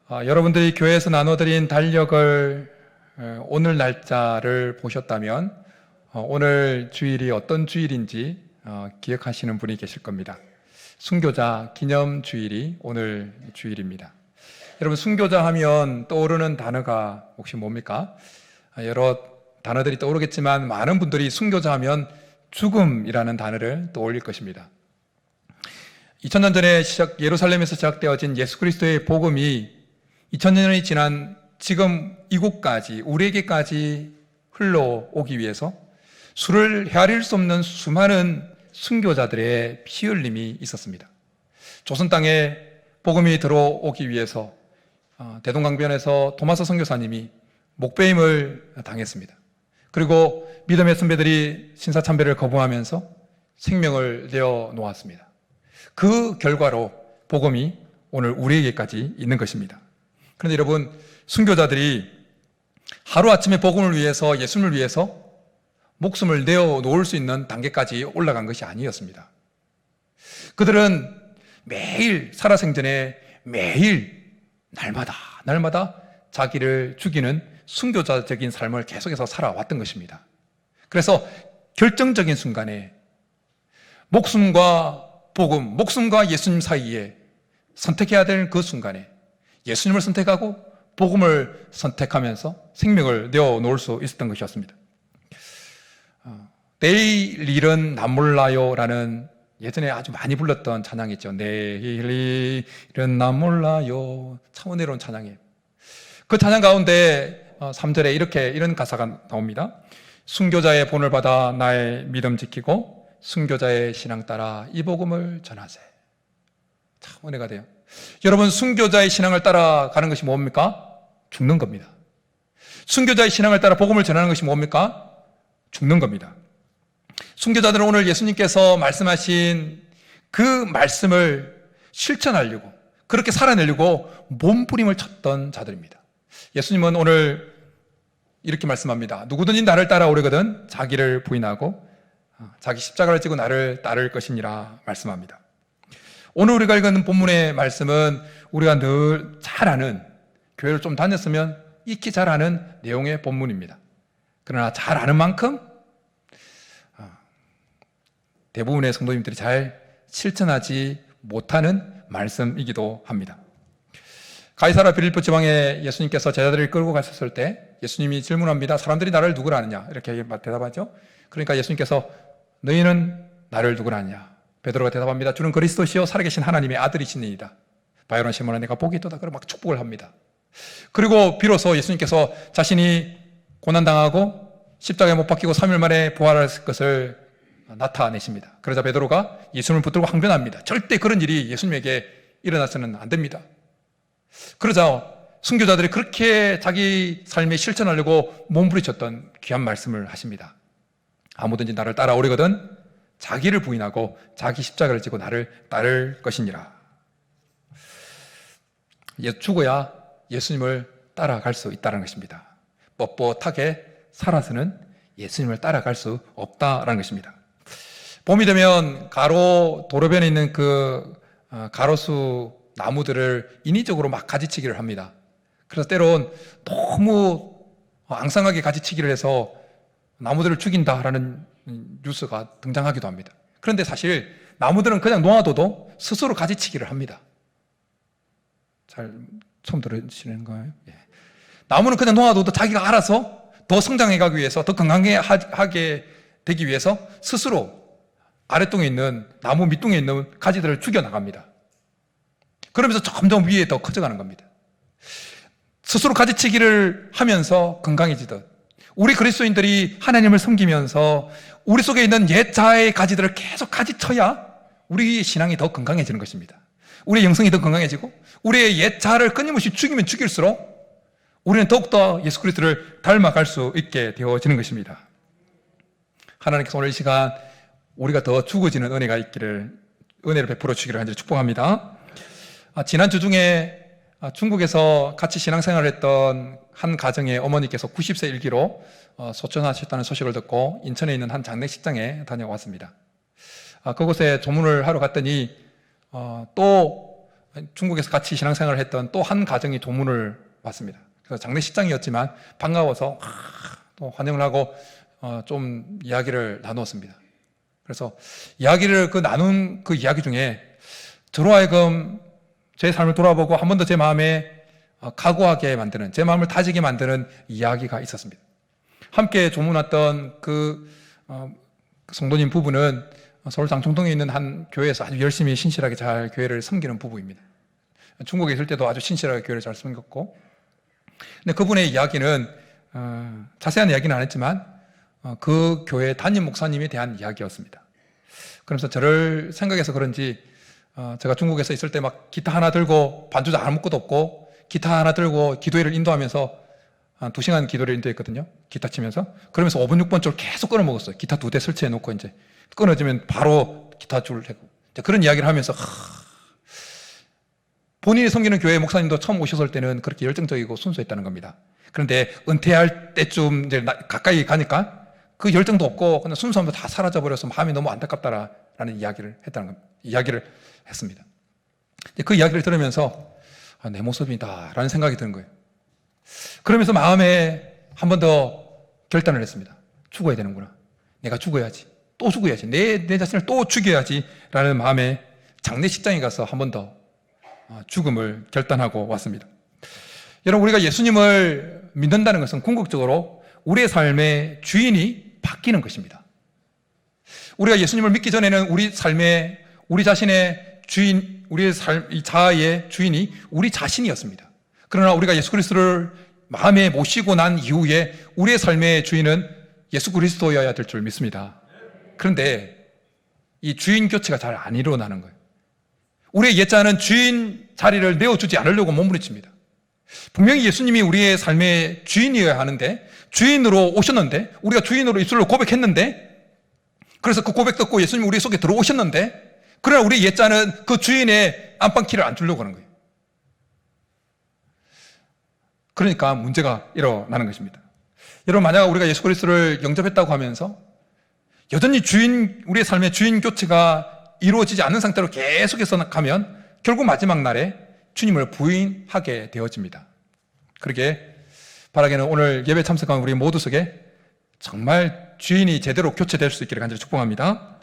여러분들이 교회에서 나눠드린 달력을 오늘 날짜를 보셨다면 오늘 주일이 어떤 주일인지 기억하시는 분이 계실 겁니다. 순교자 기념 주일이 오늘 주일입니다. 여러분, 순교자 하면 떠오르는 단어가 혹시 뭡니까? 여러 단어들이 떠오르겠지만 많은 분들이 순교자 하면 죽음이라는 단어를 떠올릴 것입니다. 2000년 전에 예루살렘에서 시작되어진 예수 그리스도의 복음이 2000년이 지난 지금 이곳까지, 우리에게까지 흘러오기 위해서 수를 헤아릴 수 없는 수많은 순교자들의 피 흘림이 있었습니다. 조선 땅에 복음이 들어오기 위해서 대동강변에서 토마스 선교사님이 목배임을 당했습니다. 그리고 믿음의 선배들이 신사참배를 거부하면서 생명을 내어놓았습니다. 그 결과로 복음이 오늘 우리에게까지 있는 것입니다. 그런데 여러분, 순교자들이 하루아침에 복음을 위해서, 예수님을 위해서 목숨을 내어놓을 수 있는 단계까지 올라간 것이 아니었습니다. 그들은 매일 살아생전에 매일 날마다 자기를 죽이는 순교자적인 삶을 계속해서 살아왔던 것입니다. 그래서 결정적인 순간에 목숨과 복음, 목숨과 예수님 사이에 선택해야 될 그 순간에 예수님을 선택하고 복음을 선택하면서 생명을 내어놓을 수 있었던 것이었습니다. 내일은 나 몰라요라는 예전에 아주 많이 불렀던 찬양이 있죠. 내일은 나 몰라요. 참 은혜로운 찬양이에요. 그 찬양 가운데 3절에 이런 가사가 나옵니다. 순교자의 본을 받아 나의 믿음 지키고 순교자의 신앙 따라 이 복음을 전하세. 참 은혜가 돼요. 여러분, 순교자의 신앙을 따라가는 것이 뭡니까? 죽는 겁니다. 순교자의 신앙을 따라 복음을 전하는 것이 뭡니까? 죽는 겁니다. 순교자들은 오늘 예수님께서 말씀하신 그 말씀을 실천하려고, 그렇게 살아내려고 몸부림을 쳤던 자들입니다. 예수님은 오늘 이렇게 말씀합니다. 누구든지 나를 따라오려거든 자기를 부인하고 자기 십자가를 지고 나를 따를 것이니라 말씀합니다. 오늘 우리가 읽은 본문의 말씀은 우리가 늘 잘 아는, 교회를 좀 다녔으면 익히 잘 아는 내용의 본문입니다. 그러나 잘 아는 만큼 대부분의 성도님들이 잘 실천하지 못하는 말씀이기도 합니다. 가이사라 빌립보 지방에 예수님께서 제자들을 끌고 가셨을 때 예수님이 질문합니다. 사람들이 나를 누구라 하느냐? 이렇게 대답하죠. 그러니까 예수님께서 너희는 나를 누구라 하느냐? 베드로가 대답합니다. 주는 그리스도시요 살아계신 하나님의 아들이시니이다. 바요론 시몬아 내가 복이 있도다. 그러고 막 축복을 합니다. 그리고 비로소 예수님께서 자신이 고난당하고 십자가에 못 박히고 3일 만에 부활할 것을 나타내십니다. 그러자 베드로가 예수님을 붙들고 항변합니다. 절대 그런 일이 예수님에게 일어나서는 안 됩니다. 그러자 순교자들이 그렇게 자기 삶에 실천하려고 몸부림쳤던 귀한 말씀을 하십니다. 아무든지 나를 따라오려거든 자기를 부인하고 자기 십자가를 지고 나를 따를 것이니라. 죽어야 예수님을 따라갈 수 있다는 것입니다. 뻣뻣하게 살아서는 예수님을 따라갈 수 없다는 것입니다. 봄이 되면 도로변에 있는 그 가로수 나무들을 인위적으로 막 가지치기를 합니다. 그래서 때론 너무 앙상하게 가지치기를 해서 나무들을 죽인다라는 뉴스가 등장하기도 합니다. 그런데 사실 나무들은 그냥 놓아둬도 스스로 가지치기를 합니다. 잘 처음 들으시는 거예요? 예. 나무는 그냥 놓아둬도 자기가 알아서 더 성장해가기 위해서, 더 건강하게 되기 위해서 스스로 아랫동에 있는 나무 밑둥에 있는 가지들을 죽여나갑니다. 그러면서 점점 위에 더 커져가는 겁니다. 스스로 가지치기를 하면서 건강해지듯 우리 그리스도인들이 하나님을 섬기면서 우리 속에 있는 옛 자아의 가지들을 계속 가지쳐야 우리의 신앙이 더 건강해지는 것입니다. 우리의 영성이 더 건강해지고 우리의 옛 자아를 끊임없이 죽이면 죽일수록 우리는 더욱더 예수 그리스도를 닮아갈 수 있게 되어지는 것입니다. 하나님께서 오늘 이 시간 우리가 더 죽어지는 은혜를 베풀어 주기를 간절히 축복합니다. 지난주 중에 중국에서 같이 신앙생활을 했던 한 가정의 어머니께서 90세 일기로 소천하셨다는 소식을 듣고 인천에 있는 한 장례식장에 다녀왔습니다. 그곳에 조문을 하러 갔더니 또 중국에서 같이 신앙생활을 했던 또 한 가정이 도문을 왔습니다. 그래서 장례식장이었지만 반가워서 또 환영을 하고 좀 이야기를 나누었습니다. 그래서 이야기를 나눈 그 이야기 중에 저로 하여금 제 삶을 돌아보고 한 번 더 제 마음에 각오하게 만드는, 제 마음을 다지게 만드는 이야기가 있었습니다. 함께 조문 왔던 그 성도님 부부는 서울 장충동에 있는 한 교회에서 아주 열심히 신실하게 잘 교회를 섬기는 부부입니다. 중국에 있을 때도 아주 신실하게 교회를 잘 섬겼고, 근데 그분의 이야기는 자세한 이야기는 안 했지만 그 교회 담임 목사님에 대한 이야기였습니다. 그러면서 저를 생각해서 그런지 제가 중국에서 있을 때 막 기타 하나 들고 반주자 아무것도 없고 기타 하나 들고 기도회를 인도하면서 한 2시간 기도를 인도했거든요. 기타 치면서. 그러면서 5번, 6번 줄 계속 끊어 먹었어요. 기타 2대 설치해 놓고 이제 끊어지면 바로 기타 줄을 대고. 그런 이야기를 하면서 본인이 섬기는 교회 목사님도 처음 오셨을 때는 그렇게 열정적이고 순수했다는 겁니다. 그런데 은퇴할 때쯤 이제 가까이 가니까 그 열정도 없고 그냥 순수함도 다 사라져 버려서 마음이 너무 안타깝다라는 이야기를 했다는 겁니다. 이야기를 했습니다. 그 이야기를 들으면서 내 모습이다라는 생각이 드는 거예요. 그러면서 마음에 한 번 더 결단을 했습니다. 죽어야 되는구나. 내가 죽어야지. 또 죽어야지. 내 자신을 또 죽여야지. 라는 마음에 장례식장에 가서 한 번 더 죽음을 결단하고 왔습니다. 여러분, 우리가 예수님을 믿는다는 것은 궁극적으로 우리의 삶의 주인이 바뀌는 것입니다. 우리가 예수님을 믿기 전에는 우리 삶의, 우리 자신의 주인, 우리의 삶, 이 자아의 주인이 우리 자신이었습니다. 그러나 우리가 예수 그리스도를 마음에 모시고 난 이후에 우리의 삶의 주인은 예수 그리스도여야 될 줄 믿습니다. 그런데 이 주인 교체가 잘 안 일어나는 거예요. 우리의 옛자는 주인 자리를 내어주지 않으려고 몸부림칩니다. 분명히 예수님이 우리의 삶의 주인이어야 하는데, 주인으로 오셨는데, 우리가 주인으로 입술로 고백했는데, 그래서 그 고백 듣고 예수님이 우리 속에 들어오셨는데, 그러나 우리 옛자는 그 주인의 안방키를 안 주려고 하는 거예요. 그러니까 문제가 일어나는 것입니다. 여러분, 만약 우리가 예수 그리스도를 영접했다고 하면서 여전히 우리의 삶의 주인 교체가 이루어지지 않는 상태로 계속해서 가면 결국 마지막 날에 주님을 부인하게 되어집니다. 그러게 바라기는 오늘 예배 참석한 우리 모두 속에 정말 주인이 제대로 교체될 수 있기를 간절히 축복합니다.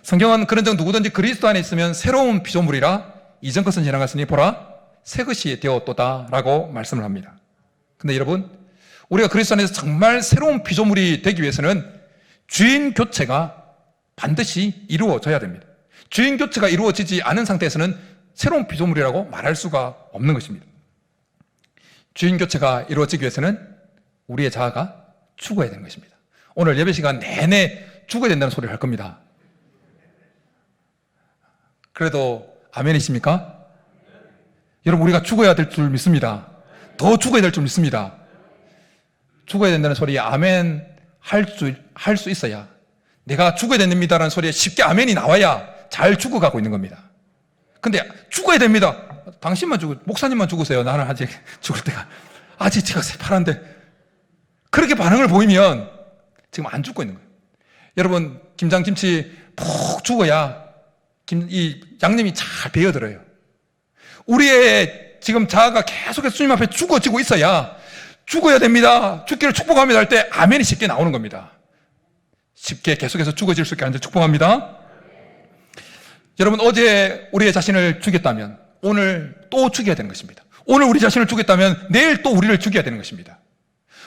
성경은 그런즉 누구든지 그리스도 안에 있으면 새로운 피조물이라 이전 것은 지나갔으니 보라 새 것이 되었도다 라고 말씀을 합니다. 근데 여러분, 우리가 그리스도 안에서 정말 새로운 피조물이 되기 위해서는 주인 교체가 반드시 이루어져야 됩니다. 주인 교체가 이루어지지 않은 상태에서는 새로운 피조물이라고 말할 수가 없는 것입니다. 주인 교체가 이루어지기 위해서는 우리의 자아가 죽어야 되는 것입니다. 오늘 예배 시간 내내 죽어야 된다는 소리를 할 겁니다. 그래도 아멘이십니까? 여러분, 우리가 죽어야 될 줄 믿습니다. 더 죽어야 될 줄 믿습니다. 죽어야 된다는 소리에 아멘 할 수 있어야, 내가 죽어야 됩니다라는 소리에 쉽게 아멘이 나와야 잘 죽어가고 있는 겁니다. 근데 죽어야 됩니다. 당신만 목사님만 죽으세요. 나는 아직 죽을 때가 아직 제가 새파란데, 그렇게 반응을 보이면 지금 안 죽고 있는 거예요. 여러분, 김장김치 푹 죽어야 이 양념이 잘 배어들어요. 우리의 지금 자아가 계속해서 주님 앞에 죽어지고 있어야 죽어야 됩니다, 죽기를 축복합니다 할 때 아멘이 쉽게 나오는 겁니다. 쉽게 계속해서 죽어질 수 있게 하는 데 축복합니다. 여러분, 어제 우리의 자신을 죽였다면 오늘 또 죽여야 되는 것입니다. 오늘 우리 자신을 죽였다면 내일 또 우리를 죽여야 되는 것입니다.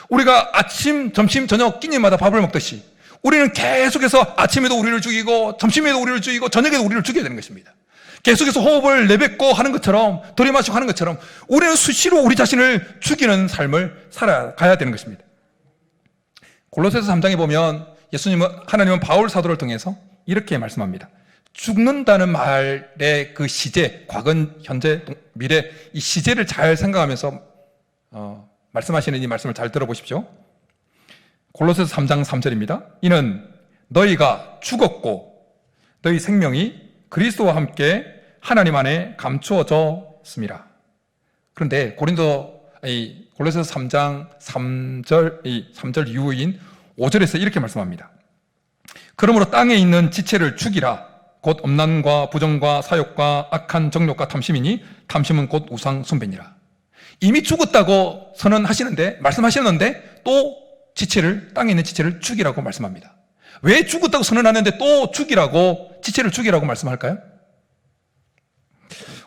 우리가 아침, 점심, 저녁 끼니마다 밥을 먹듯이 우리는 계속해서 아침에도 우리를 죽이고 점심에도 우리를 죽이고 저녁에도 우리를 죽여야 되는 것입니다. 계속해서 호흡을 내뱉고 하는 것처럼, 들이마시고 하는 것처럼 우리는 수시로 우리 자신을 죽이는 삶을 살아가야 되는 것입니다. 골로새서 3장에 보면 하나님은 바울 사도를 통해서 이렇게 말씀합니다. 죽는다는 말의 그 시제, 과거, 현재, 미래, 이 시제를 잘 생각하면서 말씀하시는 이 말씀을 잘 들어보십시오. 골로새서 3장 3절입니다. 이는 너희가 죽었고 너희 생명이 그리스도와 함께 하나님 안에 감추어졌습니다. 그런데 골로새서 3장 3절 이후인 5절에서 이렇게 말씀합니다. 그러므로 땅에 있는 지체를 죽이라. 곧 엄난과 부정과 사욕과 악한 정욕과 탐심이니 탐심은 곧 우상 숭배니라. 이미 죽었다고 선언하시는데, 말씀하셨는데 또 지체를, 땅에 있는 지체를 죽이라고 말씀합니다. 왜 죽었다고 선언하는데 또 죽이라고, 지체를 죽이라고 말씀할까요?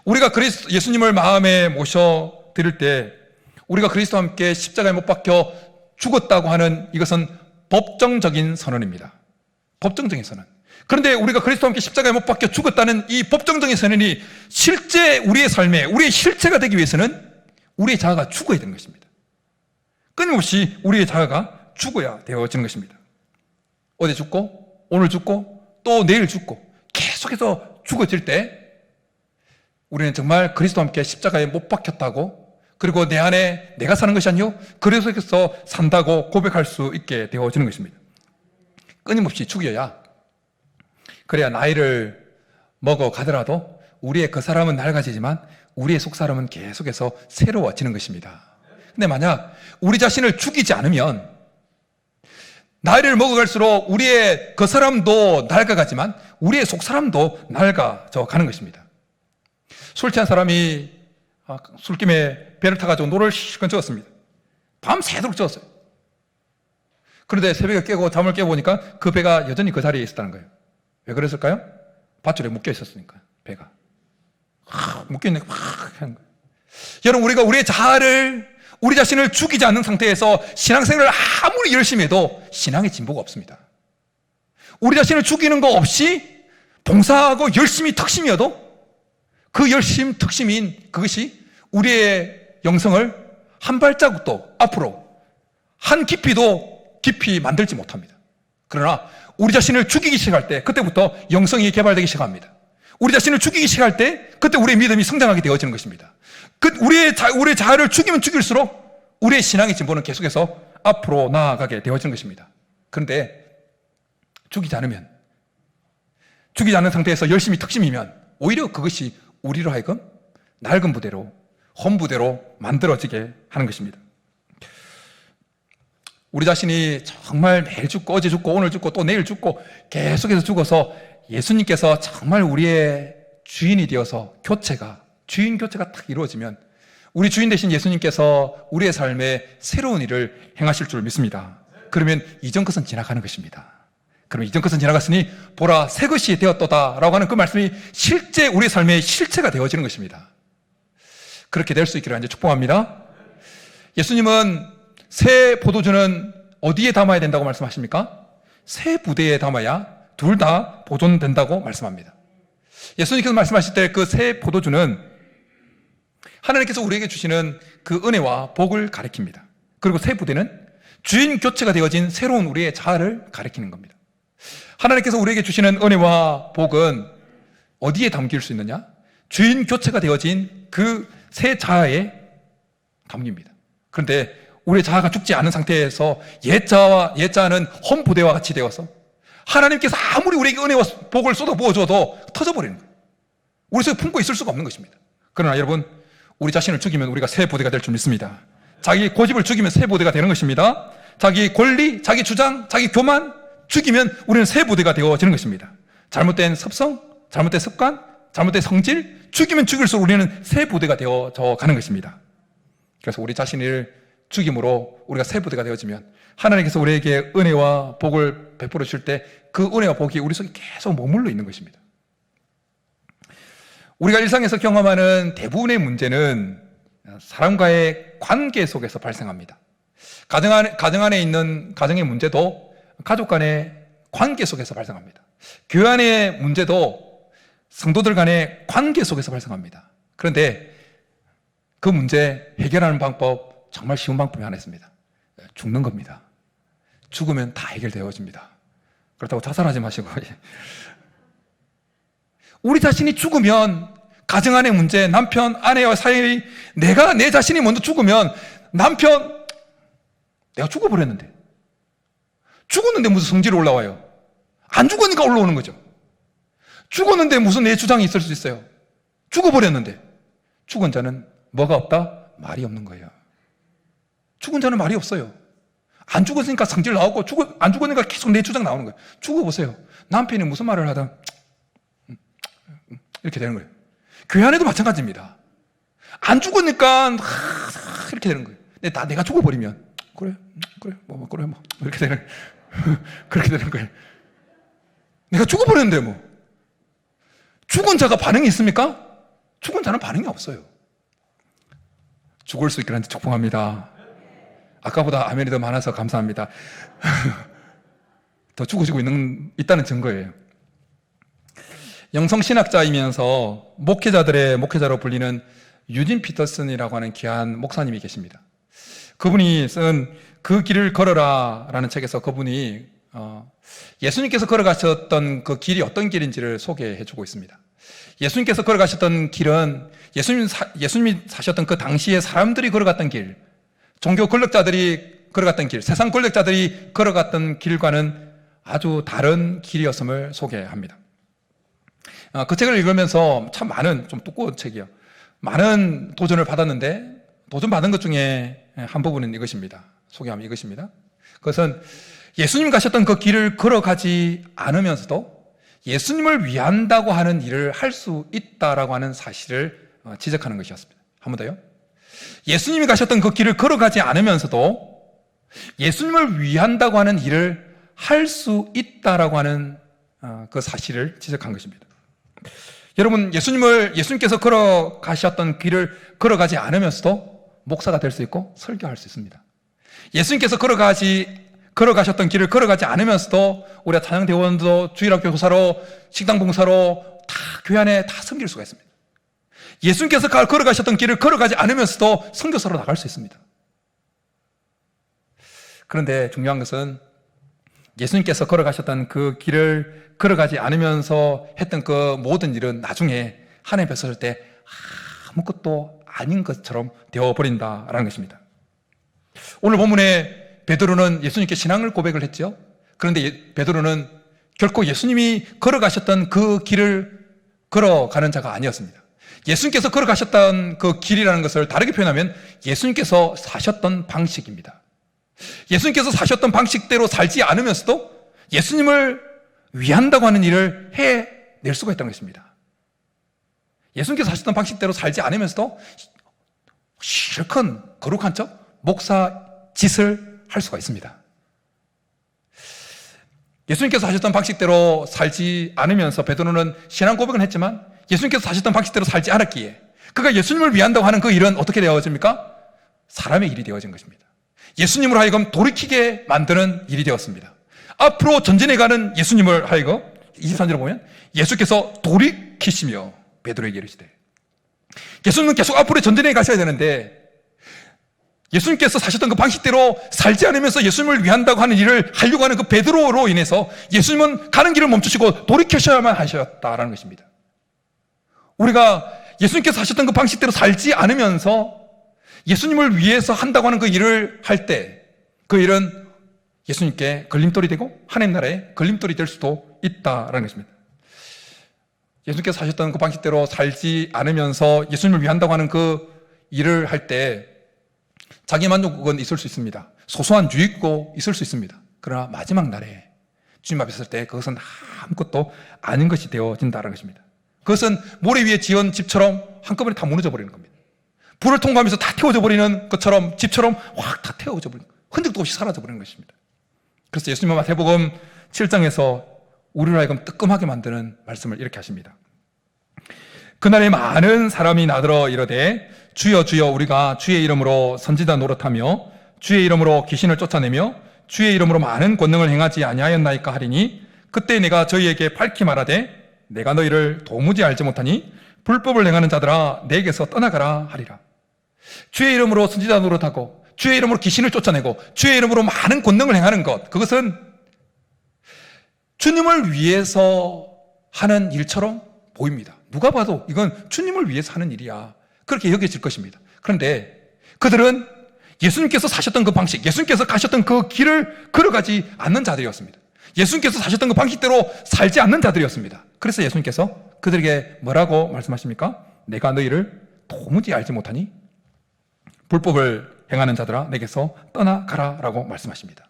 우리가 예수님을 마음에 모셔 드릴 때 우리가 그리스도와 함께 십자가에 못 박혀 죽었다고 하는 이것은 법정적인 선언입니다. 법정적인 선언. 그런데 우리가 그리스도와 함께 십자가에 못 박혀 죽었다는 이 법정적인 선언이 실제 우리의 삶에, 우리의 실체가 되기 위해서는 우리의 자아가 죽어야 되는 것입니다. 끊임없이 우리의 자아가 죽어야 되어지는 것입니다. 어제 죽고, 오늘 죽고, 또 내일 죽고, 계속해서 죽어질 때 우리는 정말 그리스도와 함께 십자가에 못 박혔다고, 그리고 내 안에 내가 사는 것이 아니요 그리스도께서 산다고 고백할 수 있게 되어지는 것입니다. 끊임없이 죽여야, 그래야 나이를 먹어가더라도 우리의 그 사람은 낡아지지만 우리의 속사람은 계속해서 새로워지는 것입니다. 근데 만약 우리 자신을 죽이지 않으면 나이를 먹어갈수록 우리의 그 사람도 낡아가지만 우리의 속사람도 낡아져 가는 것입니다. 술 취한 사람이 술김에 배를 타가지고 노를 실컷 저었습니다. 밤새도록 저었어요. 그런데 새벽에 깨고 잠을 깨보니까 그 배가 여전히 그 자리에 있었다는 거예요. 왜 그랬을까요? 밧줄에 묶여 있었으니까, 배가. 묶여있는 막 하는 거예요. 여러분, 우리가 우리의 자아를, 우리 자신을 죽이지 않는 상태에서 신앙생활을 아무리 열심히 해도 신앙의 진보가 없습니다. 우리 자신을 죽이는 거 없이 봉사하고 열심히 특심이어도 그 열심, 특심인 그것이 우리의 영성을 한 발자국도 앞으로, 한 깊이도 깊이 만들지 못합니다. 그러나 우리 자신을 죽이기 시작할 때 그때부터 영성이 개발되기 시작합니다. 우리 자신을 죽이기 시작할 때 그때 우리의 믿음이 성장하게 되어지는 것입니다. 우리의 자아를 죽이면 죽일수록 우리의 신앙의 진보는 계속해서 앞으로 나아가게 되어지는 것입니다. 그런데 죽이지 않는 상태에서 열심히 특심이면 오히려 그것이 우리로 하여금 낡은 부대로, 험 부대로 만들어지게 하는 것입니다. 우리 자신이 정말 매일 죽고, 어제 죽고, 오늘 죽고, 또 내일 죽고 계속해서 죽어서 예수님께서 정말 우리의 주인이 되어서 주인 교체가 딱 이루어지면 우리 주인 되신 예수님께서 우리의 삶에 새로운 일을 행하실 줄 믿습니다. 그러면 이전 것은 지나가는 것입니다. 그럼 이전 것은 지나갔으니 보라 새 것이 되었도다 라고 하는 그 말씀이 실제 우리의 삶의 실체가 되어지는 것입니다. 그렇게 될 수 있기를 이제 축복합니다. 예수님은 새 포도주는 어디에 담아야 된다고 말씀하십니까? 새 부대에 담아야 둘 다 보존된다고 말씀합니다. 예수님께서 말씀하실 때 그 새 포도주는 하나님께서 우리에게 주시는 그 은혜와 복을 가리킵니다. 그리고 새 부대는 주인 교체가 되어진 새로운 우리의 자아를 가리키는 겁니다. 하나님께서 우리에게 주시는 은혜와 복은 어디에 담길 수 있느냐? 주인 교체가 되어진 그 새 자아에 담깁니다. 그런데 우리의 자아가 죽지 않은 상태에서 옛 자아는 험 부대와 같이 되어서 하나님께서 아무리 우리에게 은혜와 복을 쏟아 부어줘도 터져버리는 거예요. 우리 속에 품고 있을 수가 없는 것입니다. 그러나 여러분, 우리 자신을 죽이면 우리가 새 부대가 될 줄 믿습니다. 자기 고집을 죽이면 새 부대가 되는 것입니다. 자기 권리, 자기 주장, 자기 교만 죽이면 우리는 새 부대가 되어지는 것입니다. 잘못된 습성, 잘못된 습관, 잘못된 성질, 죽이면 죽일수록 우리는 새 부대가 되어져 가는 것입니다. 그래서 우리 자신을 죽임으로 우리가 새 부대가 되어지면 하나님께서 우리에게 은혜와 복을 베풀어 주실 때 그 은혜와 복이 우리 속에 계속 머물러 있는 것입니다. 우리가 일상에서 경험하는 대부분의 문제는 사람과의 관계 속에서 발생합니다. 가정 안에 있는 가정의 문제도 가족 간의 관계 속에서 발생합니다. 교회 안의 문제도 성도들 간의 관계 속에서 발생합니다. 그런데 그 문제 해결하는 방법, 정말 쉬운 방법이 하나 있습니다. 죽는 겁니다. 죽으면 다 해결되어집니다. 그렇다고 자살하지 마시고. 우리 자신이 죽으면 가정 안의 문제, 남편, 아내와 사이, 내 자신이 먼저 죽으면 남편, 내가 죽어버렸는데. 죽었는데 무슨 성질이 올라와요? 안 죽으니까 올라오는 거죠. 죽었는데 무슨 내 주장이 있을 수 있어요? 죽어버렸는데. 죽은 자는 뭐가 없다? 말이 없는 거예요. 죽은 자는 말이 없어요. 안 죽었으니까 성질 나오고, 안 죽었으니까 계속 내 주장 나오는 거예요. 죽어보세요. 남편이 무슨 말을 하든, 이렇게 되는 거예요. 교회 안에도 마찬가지입니다. 안 죽으니까 이렇게 되는 거예요. 내가 죽어버리면 그래 이렇게 되는 그렇게 되는 거예요. 내가 죽어버렸는데 뭐 죽은 자가 반응이 있습니까? 죽은 자는 반응이 없어요. 죽을 수 있기를 축복합니다. 아까보다 아멘이 더 많아서 감사합니다. 더 죽어지고 있다는 증거예요. 영성신학자이면서 목회자들의 목회자로 불리는 유진 피터슨이라고 하는 귀한 목사님이 계십니다. 그분이 쓴 그 길을 걸어라 라는 책에서 그분이 예수님께서 걸어가셨던 그 길이 어떤 길인지를 소개해 주고 있습니다. 예수님께서 걸어가셨던 길은 예수님이 사셨던 그 당시에 사람들이 걸어갔던 길, 종교 권력자들이 걸어갔던 길, 세상 권력자들이 걸어갔던 길과는 아주 다른 길이었음을 소개합니다. 그 책을 읽으면서 참 많은, 좀 두꺼운 책이요, 많은 도전을 받았는데 도전받은 것 중에 한 부분은 이것입니다. 소개하면 이것입니다. 그것은 예수님 가셨던 그 길을 걸어가지 않으면서도 예수님을 위한다고 하는 일을 할 수 있다라고 하는 사실을 지적하는 것이었습니다. 한 번 더요. 예수님이 가셨던 그 길을 걸어가지 않으면서도 예수님을 위한다고 하는 일을 할 수 있다라고 하는 그 사실을 지적한 것입니다. 여러분, 예수님께서 걸어가셨던 길을 걸어가지 않으면서도 목사가 될 수 있고 설교할 수 있습니다. 예수님께서 걸어가셨던 길을 걸어가지 않으면서도 우리가 찬양대원도 주일학교 교사로 식당 봉사로 다 교회 안에 다 섬길 수가 있습니다. 예수님께서 걸어가셨던 길을 걸어가지 않으면서도 선교사로 나갈 수 있습니다. 그런데 중요한 것은 예수님께서 걸어가셨던 그 길을 걸어가지 않으면서 했던 그 모든 일은 나중에 하나님 앞에 설 때 아무것도 아닌 것처럼 되어버린다라는 것입니다. 오늘 본문에 베드로는 예수님께 신앙을 고백을 했죠. 그런데 베드로는 결코 예수님이 걸어가셨던 그 길을 걸어가는 자가 아니었습니다. 예수님께서 걸어가셨던 그 길이라는 것을 다르게 표현하면 예수님께서 사셨던 방식입니다. 예수님께서 사셨던 방식대로 살지 않으면서도 예수님을 위한다고 하는 일을 해낼 수가 있다는 것입니다. 예수님께서 사셨던 방식대로 살지 않으면서도 실컷 거룩한 척 목사 짓을 할 수가 있습니다. 예수님께서 하셨던 방식대로 살지 않으면서 베드로는 신앙 고백은 했지만 예수님께서 하셨던 방식대로 살지 않았기에 그가 예수님을 위한다고 하는 그 일은 어떻게 되어집니까? 사람의 일이 되어진 것입니다. 예수님으로 하여금 돌이키게 만드는 일이 되었습니다. 앞으로 전진해가는 예수님을 하여금 23절에 보면 예수께서 돌이키시며 베드로에게 이르시되, 예수님은 계속 앞으로 전진해 가셔야 되는데 예수님께서 사셨던 그 방식대로 살지 않으면서 예수님을 위한다고 하는 일을 하려고 하는 그 베드로로 인해서 예수님은 가는 길을 멈추시고 돌이키셔야만 하셨다라는 것입니다. 우리가 예수님께서 하셨던 그 방식대로 살지 않으면서 예수님을 위해서 한다고 하는 그 일을 할 때 그 일은 예수님께 걸림돌이 되고 하나님 나라에 걸림돌이 될 수도 있다라는 것입니다. 예수님께서 하셨던 그 방식대로 살지 않으면서 예수님을 위한다고 하는 그 일을 할 때 자기 만족은 있을 수 있습니다. 소소한 유익도 있을 수 있습니다. 그러나 마지막 날에 주님 앞에 설 때 그것은 아무것도 아닌 것이 되어진다는 것입니다. 그것은 모래 위에 지은 집처럼 한꺼번에 다 무너져 버리는 겁니다. 불을 통과하면서 다 태워져 버리는 것처럼 집처럼 확 다 태워져 버리는 거예요. 흔적도 없이 사라져 버리는 것입니다. 그래서 예수님은 마태복음 7장에서 우리를 하여금 뜨끔하게 만드는 말씀을 이렇게 하십니다. 그날에 많은 사람이 나들어 이르되 주여 주여 우리가 주의 이름으로 선지자 노릇하며 주의 이름으로 귀신을 쫓아내며 주의 이름으로 많은 권능을 행하지 아니하였나이까 하리니 그때 내가 저희에게 밝히 말하되 내가 너희를 도무지 알지 못하니 불법을 행하는 자들아 내게서 떠나가라 하리라. 주의 이름으로 선지자 노릇하고 주의 이름으로 귀신을 쫓아내고 주의 이름으로 많은 권능을 행하는 것, 그것은 주님을 위해서 하는 일처럼 보입니다. 누가 봐도 이건 주님을 위해서 하는 일이야, 그렇게 여겨질 것입니다. 그런데 그들은 예수님께서 사셨던 그 방식, 예수님께서 가셨던 그 길을 걸어가지 않는 자들이었습니다. 예수님께서 사셨던 그 방식대로 살지 않는 자들이었습니다. 그래서 예수님께서 그들에게 뭐라고 말씀하십니까? 내가 너희를 도무지 알지 못하니 불법을 행하는 자들아 내게서 떠나가라 라고 말씀하십니다.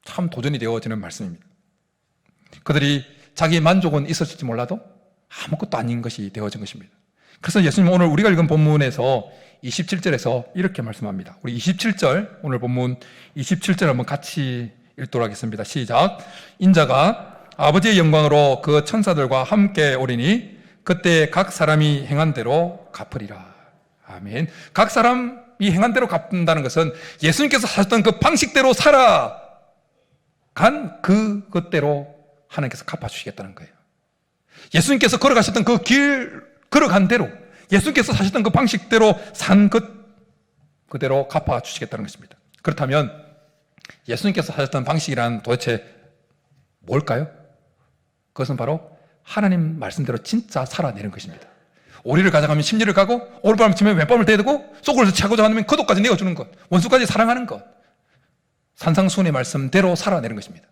참 도전이 되어지는 말씀입니다. 그들이 자기 만족은 있었을지 몰라도 아무것도 아닌 것이 되어진 것입니다. 그래서 예수님 오늘 우리가 읽은 본문에서 27절에서 이렇게 말씀합니다. 우리 27절, 오늘 본문 27절 한번 같이 읽도록 하겠습니다. 시작. 인자가 아버지의 영광으로 그 천사들과 함께 오리니 그때 각 사람이 행한 대로 갚으리라. 아멘. 각 사람이 행한 대로 갚는다는 것은 예수님께서 사셨던 그 방식대로 살아간 그것대로 하나님께서 갚아주시겠다는 거예요. 예수님께서 걸어가셨던 그 길 걸어간 대로, 예수님께서 사셨던 그 방식대로 산 그대로 갚아주시겠다는 것입니다. 그렇다면 예수님께서 사셨던 방식이란 도대체 뭘까요? 그것은 바로 하나님 말씀대로 진짜 살아내는 것입니다. 오리를 가져가면 심리를 가고, 오른밤을 치면 왼밤을 대고, 속을 차고자 하면 그도까지 내어주는 것, 원수까지 사랑하는 것, 산상수훈의 말씀대로 살아내는 것입니다.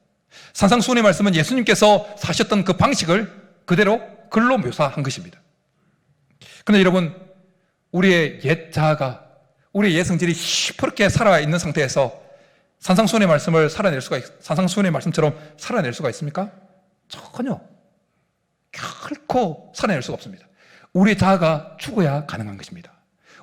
산상수훈의 말씀은 예수님께서 사셨던 그 방식을 그대로 글로 묘사한 것입니다. 그런데 여러분, 우리의 옛 자아가, 우리의 옛 성질이 시퍼렇게 살아있는 상태에서 산상수훈의 말씀을 산상수훈의 말씀처럼 살아낼 수가 있습니까? 전혀, 결코 살아낼 수가 없습니다. 우리 자아가 죽어야 가능한 것입니다.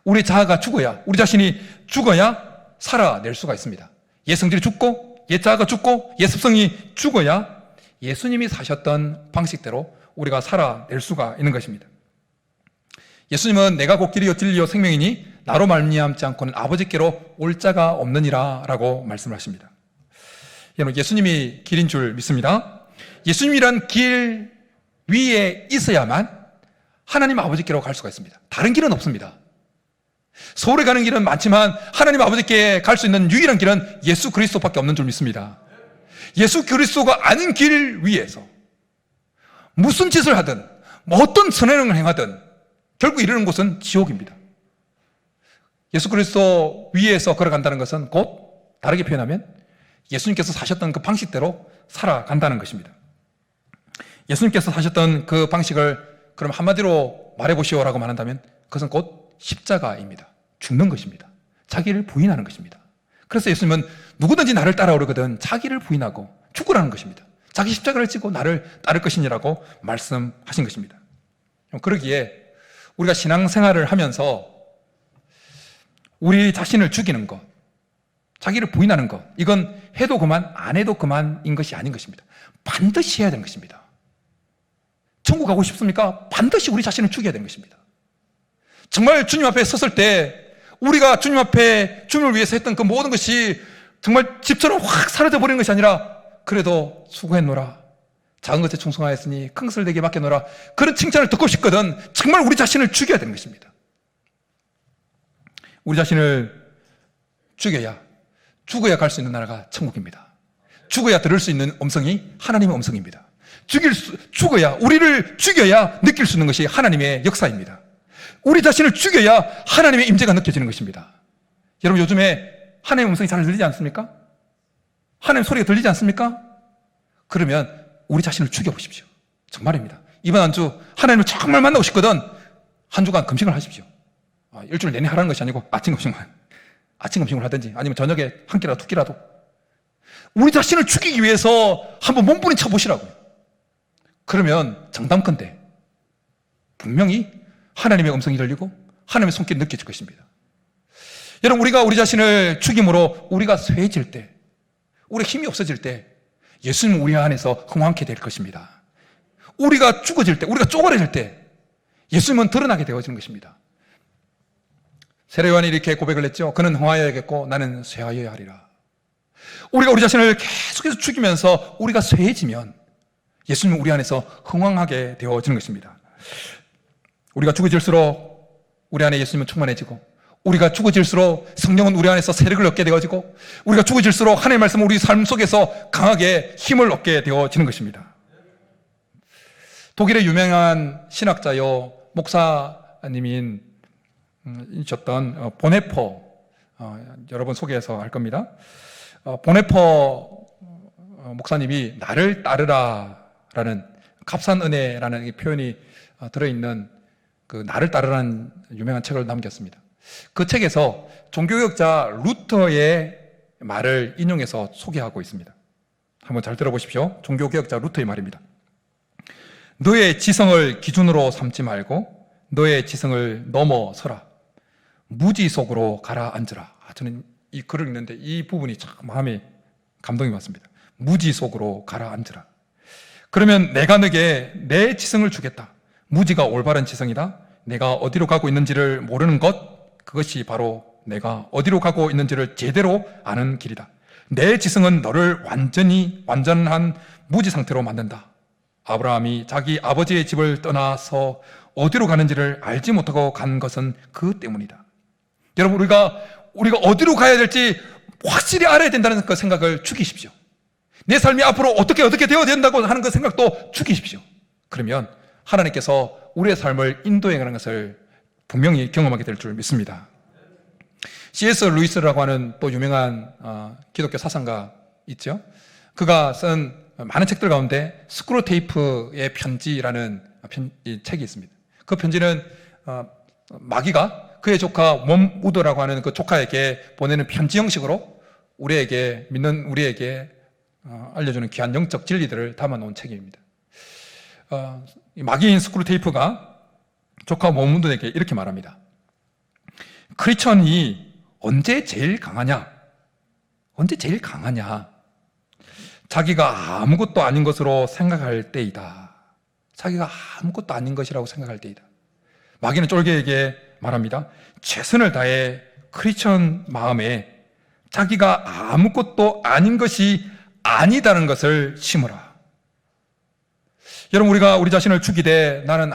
우리 자아가 죽어야, 우리 자신이 죽어야 살아낼 수가 있습니다. 옛 성질이 죽고, 옛 자아가 죽고, 옛 습성이 죽어야 예수님이 사셨던 방식대로 우리가 살아낼 수가 있는 것입니다. 예수님은 내가 곧 길이요 진리요 생명이니 나로 말미암지 않고는 아버지께로 올 자가 없느니라 라고 말씀을 하십니다. 여러분, 예수님이 길인 줄 믿습니다. 예수님이란 길 위에 있어야만 하나님 아버지께로 갈 수가 있습니다. 다른 길은 없습니다. 서울에 가는 길은 많지만 하나님 아버지께 갈 수 있는 유일한 길은 예수 그리스도밖에 없는 줄 믿습니다. 예수 그리스도가 아닌 길 위에서 무슨 짓을 하든, 어떤 선행을 행하든 결국 이르는 곳은 지옥입니다. 예수 그리스도 위에서 걸어간다는 것은 곧 다르게 표현하면 예수님께서 사셨던 그 방식대로 살아간다는 것입니다. 예수님께서 사셨던 그 방식을 그럼 한마디로 말해보시오라고 말한다면 그것은 곧 십자가입니다. 죽는 것입니다. 자기를 부인하는 것입니다. 그래서 예수님은 누구든지 나를 따라오려거든 자기를 부인하고 죽으라는 것입니다. 자기 십자가를 지고 나를 따를 것이니라고 말씀하신 것입니다. 그러기에 우리가 신앙생활을 하면서 우리 자신을 죽이는 것, 자기를 부인하는 것, 이건 해도 그만, 안 해도 그만인 것이 아닌 것입니다. 반드시 해야 되는 것입니다. 천국 가고 싶습니까? 반드시 우리 자신을 죽여야 되는 것입니다. 정말 주님 앞에 섰을 때 우리가 주님 앞에 주님을 위해서 했던 그 모든 것이 정말 집처럼 확 사라져 버리는 것이 아니라 그래도 수고했노라, 작은 것에 충성하였으니 큰 것을 내게 맡겨노라, 그런 칭찬을 듣고 싶거든 정말 우리 자신을 죽여야 되는 것입니다. 우리 자신을 죽어야 갈 수 있는 나라가 천국입니다. 죽어야 들을 수 있는 음성이 하나님의 음성입니다. 죽어야, 우리를 죽여야 느낄 수 있는 것이 하나님의 역사입니다. 우리 자신을 죽여야 하나님의 임재가 느껴지는 것입니다. 여러분, 요즘에 하나님의 음성이 잘 들리지 않습니까? 하나님의 소리가 들리지 않습니까? 그러면 우리 자신을 죽여보십시오. 정말입니다. 이번 한 주 하나님을 정말 만나고 싶거든 한 주간 금식을 하십시오. 일주일 내내 하라는 것이 아니고 아침 금식을 하든지 아니면 저녁에 한 끼라도 두 끼라도 우리 자신을 죽이기 위해서 한번 몸부림 쳐보시라고요. 그러면 장담컨대 분명히 하나님의 음성이 들리고 하나님의 손길이 느껴질 것입니다. 여러분, 우리가 우리 자신을 죽임으로 우리가 쇠해질 때, 우리의 힘이 없어질 때 예수님은 우리 안에서 흥황케 될 것입니다. 우리가 죽어질 때, 우리가 쪼그라질 때 예수님은 드러나게 되어지는 것입니다. 세례요한이 이렇게 고백을 했죠. 그는 흥하여야겠고 나는 쇠하여야 하리라. 우리가 우리 자신을 계속해서 죽이면서 우리가 쇠해지면 예수님은 우리 안에서 흥황하게 되어지는 것입니다. 우리가 죽어질수록 우리 안에 예수님은 충만해지고, 우리가 죽어질수록 성령은 우리 안에서 세력을 얻게 되어지고, 우리가 죽어질수록 하나님의 말씀은 우리 삶 속에서 강하게 힘을 얻게 되어지는 것입니다. 독일의 유명한 신학자요 목사님인 이셨던 보네퍼, 여러 번 소개해서 할 겁니다. 보네퍼 목사님이 나를 따르라라는 값싼 은혜라는 표현이 들어있는 그 나를 따르라는 유명한 책을 남겼습니다. 그 책에서 종교개혁자 루터의 말을 인용해서 소개하고 있습니다. 한번 잘 들어보십시오. 종교개혁자 루터의 말입니다. 너의 지성을 기준으로 삼지 말고 너의 지성을 넘어서라. 무지 속으로 가라앉으라. 저는 이 글을 읽는데 이 부분이 참 마음에 감동이 왔습니다. 무지 속으로 가라앉으라. 그러면 내가 너에게 내 지성을 주겠다. 무지가 올바른 지성이다. 내가 어디로 가고 있는지를 모르는 것, 그것이 바로 내가 어디로 가고 있는지를 제대로 아는 길이다. 내 지성은 너를 완전한 무지 상태로 만든다. 아브라함이 자기 아버지의 집을 떠나서 어디로 가는지를 알지 못하고 간 것은 그 때문이다. 여러분, 우리가 어디로 가야 될지 확실히 알아야 된다는 그 생각을 죽이십시오. 내 삶이 앞으로 어떻게 되어야 된다고 하는 그 생각도 죽이십시오. 그러면 하나님께서 우리의 삶을 인도해 가는 것을 분명히 경험하게 될 줄 믿습니다. C.S. 루이스라고 하는 또 유명한 기독교 사상가 있죠. 그가 쓴 많은 책들 가운데 스크루테이프의 편지라는 책이 있습니다. 그 편지는 마귀가 그의 조카 웜우드라고 하는 그 조카에게 보내는 편지 형식으로 믿는 우리에게 알려주는 귀한 영적 진리들을 담아놓은 책입니다. 마귀인 스크루테이프가 조카 웜우드에게 이렇게 말합니다. 크리스천이 언제 제일 강하냐? 자기가 아무것도 아닌 것으로 생각할 때이다. 자기가 아무것도 아닌 것이라고 생각할 때이다. 마귀는 쫄개에게 말합니다. 최선을 다해 크리스천 마음에 자기가 아무것도 아닌 것이 아니다는 것을 심으라. 여러분, 우리가 우리 자신을 죽이되 나는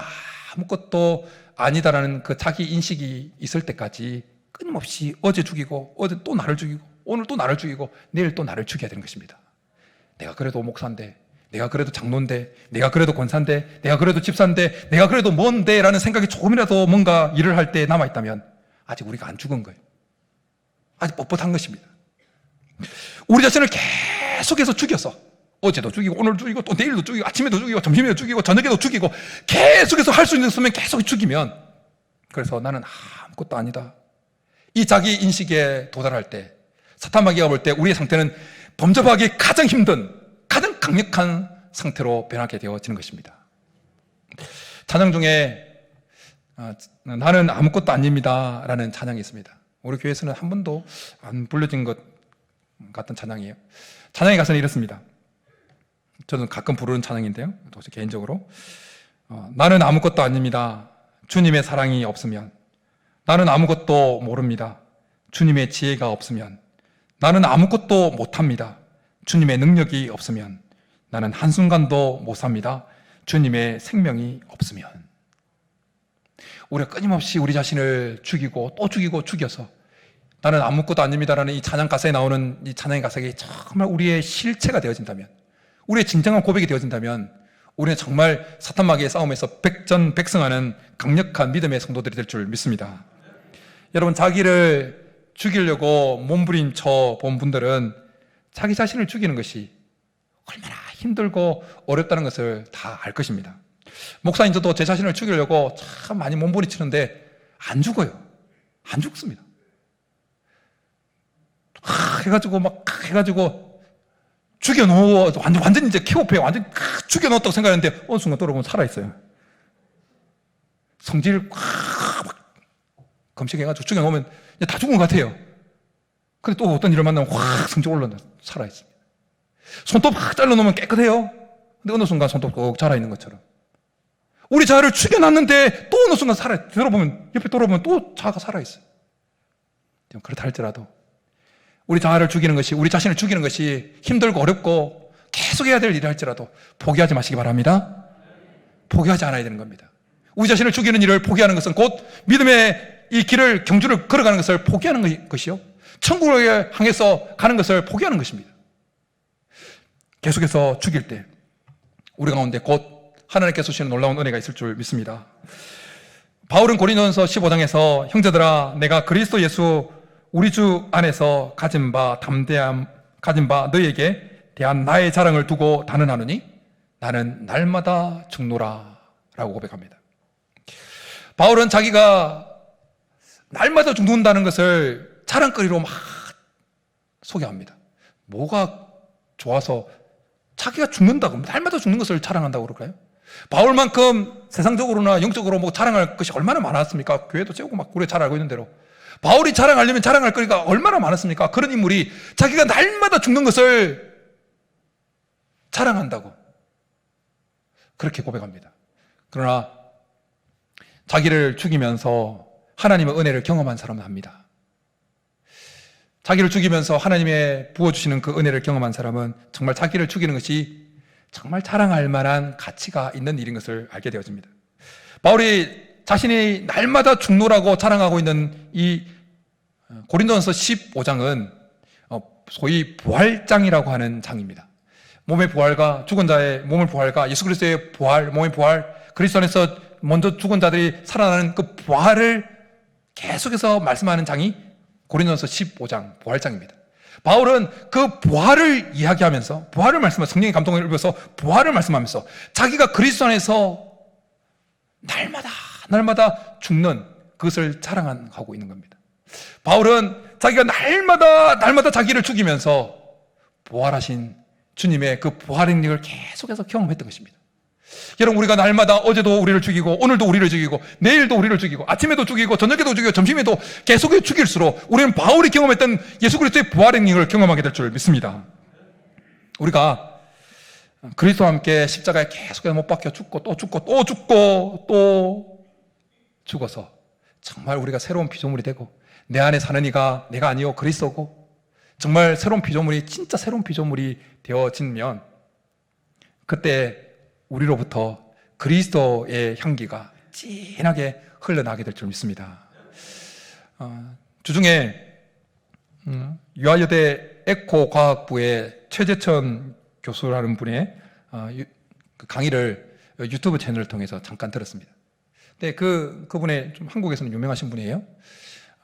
아무것도 아니다라는 그 자기 인식이 있을 때까지 끊임없이 어제 죽이고 어제 또 나를 죽이고 오늘 또 나를 죽이고 내일 또 나를 죽여야 되는 것입니다. 내가 그래도 목사인데, 내가 그래도 장로인데, 내가 그래도 권사인데, 내가 그래도 집사인데, 내가 그래도 뭔데 라는 생각이 조금이라도 뭔가 일을 할 때 남아있다면 아직 우리가 안 죽은 거예요. 아직 뻣뻣한 것입니다. 우리 자신을 계속해서 죽여서 어제도 죽이고 오늘도 죽이고 또 내일도 죽이고 아침에도 죽이고 점심에도 죽이고 저녁에도 죽이고 계속해서 할 수 있는 수면 계속 죽이면, 그래서 나는 아무것도 아니다, 이 자기 인식에 도달할 때 사탄 마귀가 볼 때 우리의 상태는 범접하기 가장 힘든, 가장 강력한 상태로 변하게 되어지는 것입니다. 찬양 중에 나는 아무것도 아닙니다 라는 찬양이 있습니다. 우리 교회에서는 한 번도 안 불려진 것 같은 찬양이에요. 찬양의 가사는 이렇습니다. 저는 가끔 부르는 찬양인데요, 개인적으로 나는 아무것도 아닙니다. 주님의 사랑이 없으면. 나는 아무것도 모릅니다. 주님의 지혜가 없으면. 나는 아무것도 못합니다. 주님의 능력이 없으면. 나는 한순간도 못 삽니다. 주님의 생명이 없으면. 우리가 끊임없이 우리 자신을 죽이고 또 죽이고 죽여서 나는 아무것도 아닙니다라는 이 찬양 가사에 나오는 이 찬양의 가사가 정말 우리의 실체가 되어진다면, 우리의 진정한 고백이 되어진다면 우리는 정말 사탄 마귀의 싸움에서 백전백승하는 강력한 믿음의 성도들이 될 줄 믿습니다. 여러분, 자기를 죽이려고 몸부림쳐 본 분들은 자기 자신을 죽이는 것이 얼마나 힘들고 어렵다는 것을 다 알 것입니다. 목사인 저도 제 자신을 죽이려고 참 많이 몸부림치는데 안 죽어요. 안 죽습니다. 해가지고 죽여놓고 완전 이제 킥오프에 완전 죽여놓았다고 생각했는데 어느 순간 돌아보면 살아있어요. 성질 검색해가지고 죽여놓으면 다 죽은 것 같아요. 근데 또 어떤 일을 만나면 확 성질 올라온다. 살아있습니다. 손톱 확 잘라놓으면 깨끗해요. 근데 어느 순간 손톱 꼭 자라있는 것처럼. 우리 자아를 죽여놨는데 또 어느 순간 옆에 돌아보면 또 자아가 살아있어요. 그렇다 할지라도 우리 자아를 죽이는 것이, 우리 자신을 죽이는 것이 힘들고 어렵고 계속 해야 될 일이 할지라도 포기하지 마시기 바랍니다. 포기하지 않아야 되는 겁니다. 우리 자신을 죽이는 일을 포기하는 것은 곧 믿음의 이 길을, 경주를 걸어가는 것을 포기하는 것이요, 천국을 향해서 가는 것을 포기하는 것입니다. 계속해서 죽일 때 우리 가운데 곧 하나님께서 주시는 놀라운 은혜가 있을 줄 믿습니다. 바울은 고린도전서 15장에서 형제들아, 내가 그리스도 예수 우리 주 안에서 가진 바 너희에게 대한 나의 자랑을 두고 단언하노니 나는 날마다 죽노라 라고 고백합니다. 바울은 자기가 날마다 죽는다는 것을 자랑거리로 막 소개합니다. 뭐가 좋아서 자기가 죽는다고, 날마다 죽는 것을 자랑한다고 그럴까요? 바울만큼 세상적으로나 영적으로 뭐 자랑할 것이 얼마나 많았습니까? 교회도 세우고 막 우리가 잘 알고 있는 대로. 바울이 자랑하려면 자랑할 거리가 얼마나 많았습니까? 그런 인물이 자기가 날마다 죽는 것을 자랑한다고 그렇게 고백합니다. 그러나 자기를 죽이면서 하나님의 은혜를 경험한 사람은 합니다. 자기를 죽이면서 하나님의 부어주시는 그 은혜를 경험한 사람은 정말 자기를 죽이는 것이 정말 자랑할 만한 가치가 있는 일인 것을 알게 되어집니다. 바울이 자신이 날마다 죽노라고 자랑하고 있는 이 고린도전서 15장은 소위 부활장이라고 하는 장입니다. 몸의 부활과 죽은 자의 몸의 부활과 예수 그리스도의 부활, 몸의 부활, 그리스도 안에서 먼저 죽은 자들이 살아나는 그 부활을 계속해서 말씀하는 장이 고린도전서 15장 부활장입니다. 바울은 그 부활을 이야기하면서 부활을 말씀하면서 성령의 감동을 입어서 부활을 말씀하면서 자기가 그리스도 안에서 날마다 죽는 그것을 자랑하고 있는 겁니다. 바울은 자기가 날마다 자기를 죽이면서 부활하신 주님의 그 부활의 능력을 계속해서 경험했던 것입니다. 여러분, 우리가 날마다 어제도 우리를 죽이고 오늘도 우리를 죽이고 내일도 우리를 죽이고 아침에도 죽이고 저녁에도 죽이고 점심에도 계속해서 죽일수록 우리는 바울이 경험했던 예수 그리스도의 부활의 능력을 경험하게 될 줄 믿습니다. 우리가 그리스도와 함께 십자가에 계속해서 못 박혀 죽고 또 죽고 또 죽고 또 죽어서 정말 우리가 새로운 피조물이 되고 내 안에 사는 이가 내가 아니요 그리스도고 정말 새로운 피조물이 진짜 새로운 피조물이 되어지면 그때 우리로부터 그리스도의 향기가 진하게 흘러나게 될 줄 믿습니다. 주중에 유아여대 에코과학부의 최재천 교수라는 분의 그 강의를 유튜브 채널을 통해서 잠깐 들었습니다. 근데 그분의 좀 한국에서는 유명하신 분이에요.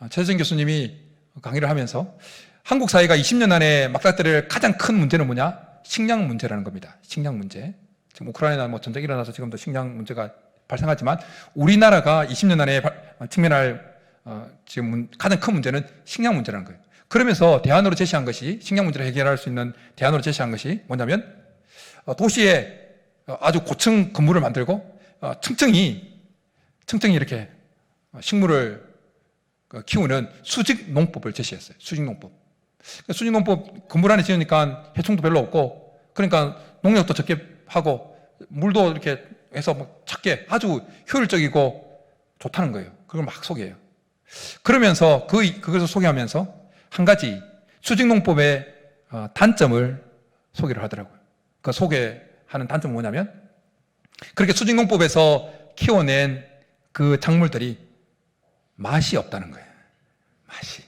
최재천 교수님이 강의를 하면서 한국 사회가 20년 안에 맞닥뜨릴 가장 큰 문제는 뭐냐? 식량 문제라는 겁니다. 식량 문제. 지금 우크라이나 뭐 전쟁이 일어나서 지금도 식량 문제가 발생하지만 우리나라가 20년 안에 직면할 지금 가장 큰 문제는 식량 문제라는 거예요. 그러면서 대안으로 제시한 것이 식량 문제를 해결할 수 있는 대안으로 제시한 것이 뭐냐면 도시에 아주 고층 건물을 만들고 층층이 이렇게 식물을 키우는 수직 농법을 제시했어요. 수직 농법. 수직 농법 건물 안에 지으니까 해충도 별로 없고 그러니까 농약도 적게 하고 물도 이렇게 해서 막 작게 아주 효율적이고 좋다는 거예요. 그걸 막 소개해요. 그러면서 그것을 소개하면서 한 가지 수직농법의 단점을 소개를 하더라고요. 그 소개하는 단점은 뭐냐면 그렇게 수직농법에서 키워낸 그 작물들이 맛이 없다는 거예요. 맛이.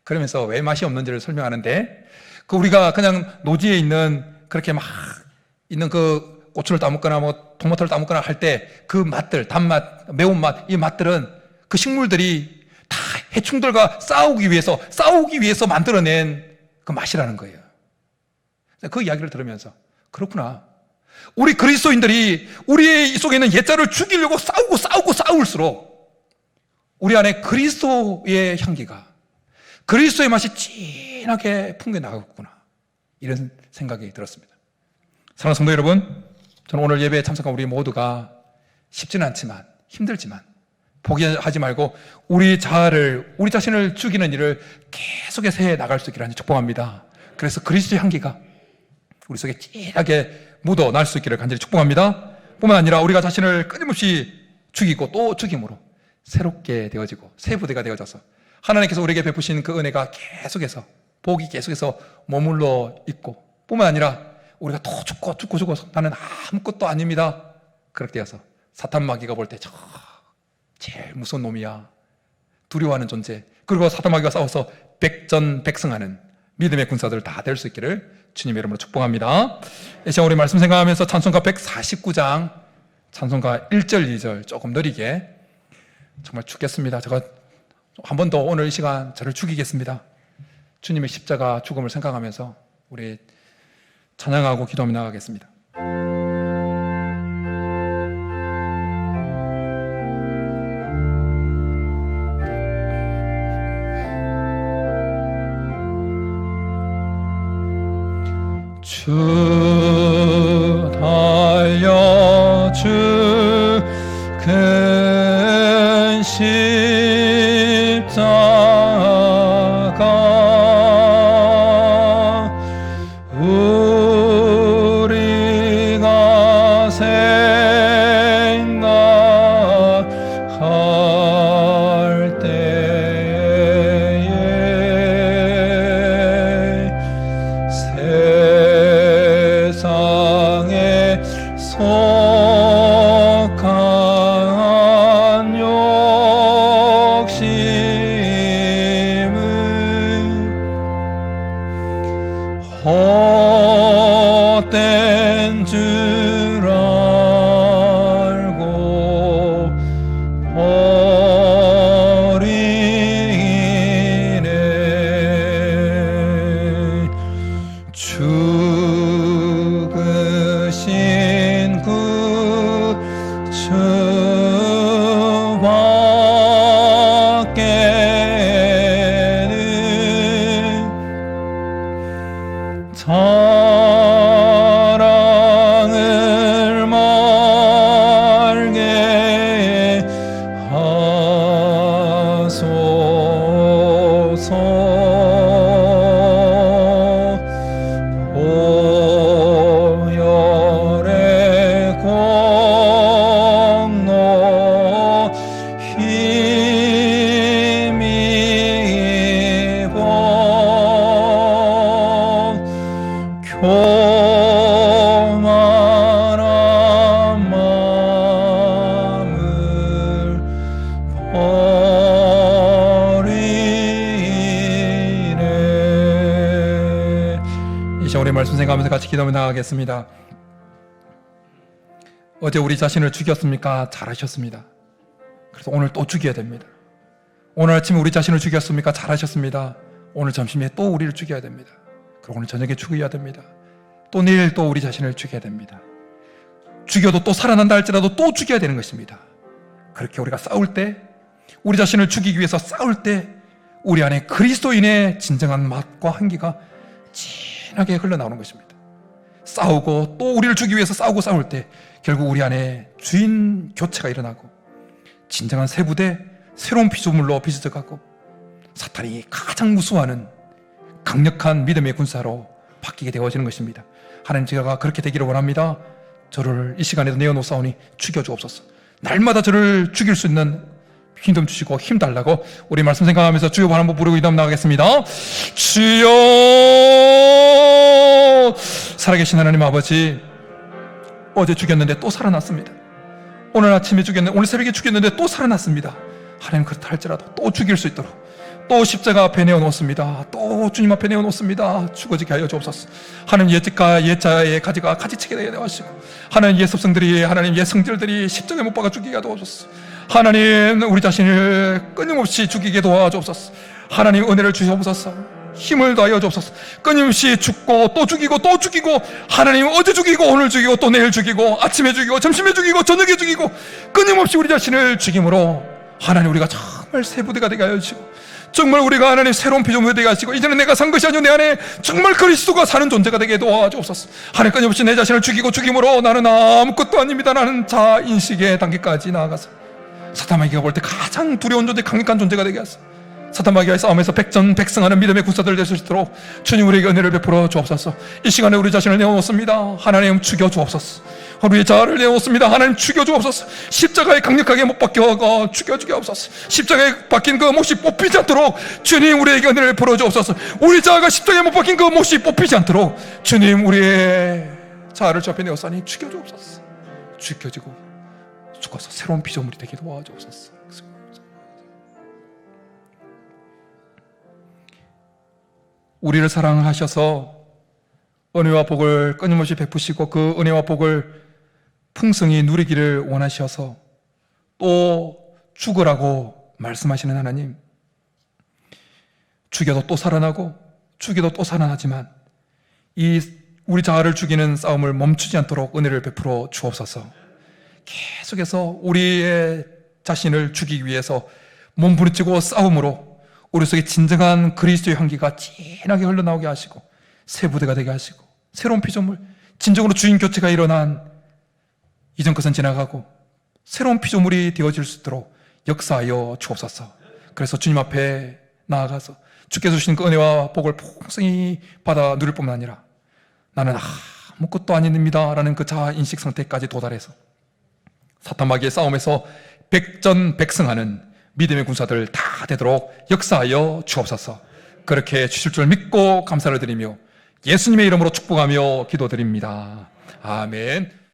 그러면서 왜 맛이 없는지를 설명하는데 우리가 그냥 노지에 있는 그렇게 막 있는 그 고추를 따먹거나 뭐 토마토를 따먹거나 할 때 그 맛들, 단맛, 매운맛, 이 맛들은 그 식물들이 다 해충들과 싸우기 위해서 만들어낸 그 맛이라는 거예요. 그 이야기를 들으면서 그렇구나. 우리 그리스도인들이 우리 속에 있는 옛자를 죽이려고 싸울수록 우리 안에 그리스도의 향기가 그리스도의 맛이 진하게 풍겨나가겠구나. 이런 생각이 들었습니다. 사랑하는 성도 여러분, 저는 오늘 예배에 참석한 우리 모두가 쉽지는 않지만 힘들지만 포기하지 말고 우리 자신을 죽이는 일을 계속해서 해 나갈 수 있기를 축복합니다. 그래서 그리스도의 향기가 우리 속에 진하게 묻어날 수 있기를 간절히 축복합니다. 뿐만 아니라 우리가 자신을 끊임없이 죽이고 또 죽임으로 새롭게 되어지고 새 부대가 되어져서 하나님께서 우리에게 베푸신 그 은혜가 계속해서 복이 계속해서 머물러 있고 뿐만 아니라 우리가 또 죽고 나는 아무것도 아닙니다. 그렇게 되어서 사탄 마귀가 볼 때 제일 무서운 놈이야. 두려워하는 존재. 그리고 사탄 마귀가 싸워서 백전백승하는 믿음의 군사들 다 될 수 있기를 주님의 이름으로 축복합니다. 이 시간 우리 말씀 생각하면서 찬송가 149장 찬송가 1절 2절 조금 느리게 정말 죽겠습니다. 제가 한 번 더 오늘 이 시간 저를 죽이겠습니다. 주님의 십자가 죽음을 생각하면서 우리 찬양하고 기도하며 나가겠습니다. 주 달려 십자가 우리가 생각할 때에 세상에 속한 욕심은 헛된 줄 알고 버리네. 죽으신 구주밖에는 자랑을 말게 하소서. 보혈의 공로 힘입어 교만한 마음을 버리네. 이 시간 우리 말씀 생각하면서 같이 기도하며 나가겠습니다. 어제 우리 자신을 죽였습니까? 잘하셨습니다. 그래서 오늘 또 죽여야 됩니다. 오늘 아침에 우리 자신을 죽였습니까? 잘하셨습니다. 오늘 점심에 또 우리를 죽여야 됩니다. 그리고 오늘 저녁에 죽여야 됩니다. 또 내일 또 우리 자신을 죽여야 됩니다. 죽여도 또 살아난다 할지라도 또 죽여야 되는 것입니다. 그렇게 우리가 싸울 때, 우리 자신을 죽이기 위해서 싸울 때 우리 안에 그리스도인의 진정한 맛과 향기가 진하게 흘러나오는 것입니다. 싸우고 또 우리를 죽이기 위해서 싸우고 싸울 때 결국 우리 안에 주인 교체가 일어나고 진정한 새 부대, 새로운 피조물로 빚어져 가고 사탄이 가장 무서워하는 강력한 믿음의 군사로 바뀌게 되어지는 것입니다. 하나님, 제가 그렇게 되기를 원합니다. 저를 이 시간에도 내어놓사오니 죽여주옵소서. 날마다 저를 죽일 수 있는 힘 주시고 힘 달라고 우리 말씀 생각하면서 주여 한번 부르고 기도하며 나가겠습니다. 주여, 살아계신 하나님 아버지, 어제 죽였는데 또 살아났습니다. 오늘 아침에 죽였는데, 오늘 새벽에 죽였는데 또 살아났습니다. 하나님, 그렇다 할지라도 또 죽일 수 있도록 또 십자가 앞에 내어놓습니다. 또 주님 앞에 내어놓습니다. 죽어지게 하여 주옵소서. 하나님, 옛집과 옛자의 가지가 가지치게 되게 하시고, 하나님, 옛 섭성들이, 하나님, 옛 성질들이 십자가에 못 박아 죽이게 도와주옵소서. 하나님, 우리 자신을 끊임없이 죽이게 도와주옵소서. 하나님, 은혜를 주시옵소서. 힘을 다하여 주옵소서. 끊임없이 죽고 또 죽이고 또 죽이고, 하나님, 어제 죽이고 오늘 죽이고 또 내일 죽이고 아침에 죽이고 점심에 죽이고 저녁에 죽이고, 끊임없이 우리 자신을 죽임으로 하나님, 우리가 정말 새 부대가 되게 하여 주시고, 정말 우리가 하나님 새로운 피조물이 되게 하시고, 이제는 내가 산 것이 아니오 내 안에 정말 그리스도가 사는 존재가 되게 도와주옵소서. 하나님, 끊임없이 내 자신을 죽이고 죽임으로 나는 아무것도 아닙니다 라는 자인식의 단계까지 나아가서 사탄마귀가 볼 때 가장 두려운 존재, 강력한 존재가 되게 하소서. 사탄마귀와의 싸움에서 백전백승하는 믿음의 군사들 될 수 있도록 주님, 우리에게 은혜를 베풀어 주옵소서. 이 시간에 우리 자신을 내어놓습니다. 하나님, 죽여 주옵소서. 우리의 자아를 내어놓습니다. 하나님, 죽여 주옵소서. 십자가에 강력하게 못 박혀 죽여 주옵소서. 십자가에 박힌 그 못이 뽑히지 않도록 주님, 우리에게 은혜를 베풀어 주옵소서. 우리 자아가 십자가에 못 박힌 그 못이 뽑히지 않도록 주님, 우리의 자아를 주 앞에 내어싸니 죽여 주옵소서. 죽여지고 죽어서 새로운 피조물이 되게 도와주옵소서. 우리를 사랑하셔서 은혜와 복을 끊임없이 베푸시고 그 은혜와 복을 풍성히 누리기를 원하셔서 또 죽으라고 말씀하시는 하나님, 죽여도 또 살아나고 죽여도 또 살아나지만 이 우리 자아를 죽이는 싸움을 멈추지 않도록 은혜를 베풀어 주옵소서. 계속해서 우리의 자신을 죽이기 위해서 몸부림치고 싸움으로 우리 속에 진정한 그리스도의 향기가 진하게 흘러나오게 하시고 새 부대가 되게 하시고 새로운 피조물, 진정으로 주인 교체가 일어난 이전 것은 지나가고 새로운 피조물이 되어질 수 있도록 역사하여 주옵소서. 그래서 주님 앞에 나아가서 주께서 주신 그 은혜와 복을 풍성히 받아 누릴 뿐만 아니라 나는 아무것도 아닙니다 라는 그 자아인식 상태까지 도달해서 사탄마귀의 싸움에서 백전백승하는 믿음의 군사들 다 되도록 역사하여 주옵소서. 그렇게 주실 줄 믿고 감사를 드리며 예수님의 이름으로 축복하며 기도드립니다. 아멘.